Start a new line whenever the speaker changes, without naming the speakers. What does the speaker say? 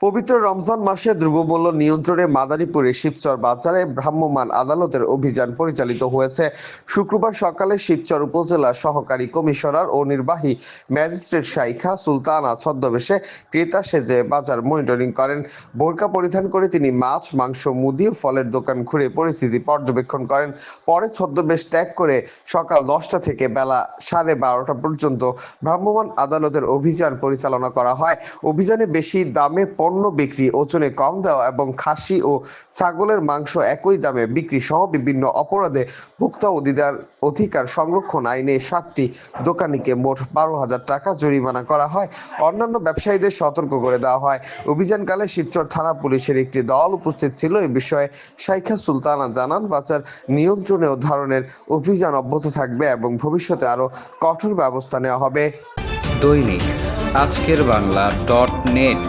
পবিত্র রমজান মাসে দ্রব্যমূল্য নিয়ন্ত্রণে মাদারীপুরে শিবচর বাজারে ভ্রাম্যমাণ আদালতের অভিযান পরিচালিত হয়েছে। শুক্রবার সকালে শিবচর উপজেলা সহকারী কমিশনার ও নির্বাহী ম্যাজিস্ট্রেট শাইখা সুলতানা ছদ্মবেশে ক্রেতা সেজে বাজার মনিটরিং করেন। বোরকা পরিধান করে তিনি মাছ, মাংস, মুদি ও ফলের দোকান ঘুরে পরিস্থিতি পর্যবেক্ষণ করেন। পরে ছদ্মবেশ ত্যাগ করে সকাল 10টা থেকে বেলা 12:30 পর্যন্ত ভ্রাম্যমাণ আদালতের অভিযান পরিচালনা করা হয়। অভিযানে বেশি দামে পণ্য বিক্রি, ওজনে কম দেওয়া এবং খাসি ও ছাগলের মাংস একই দামে বিক্রি সহ বিভিন্ন অপরাধে ভোক্তা অধিকার সংরক্ষণ আইনে 7টি দোকানিকে মোট 12,000 টাকা জরিমানা করা হয়। অন্যান্য ব্যবসায়ীদের সতর্ক করে দেওয়া হয়। অভিযানকালে শিবচর থানা পুলিশের একটি দল উপস্থিত ছিল। এ বিষয়ে শাইখা সুলতানা জানান, বাজার নিয়ন্ত্রণে ও ধরনের অভিযান অব্যাহত থাকবে এবং ভবিষ্যতে আরো কঠোর ব্যবস্থা নেওয়া হবে।
দৈনিক আজকের বাংলা .net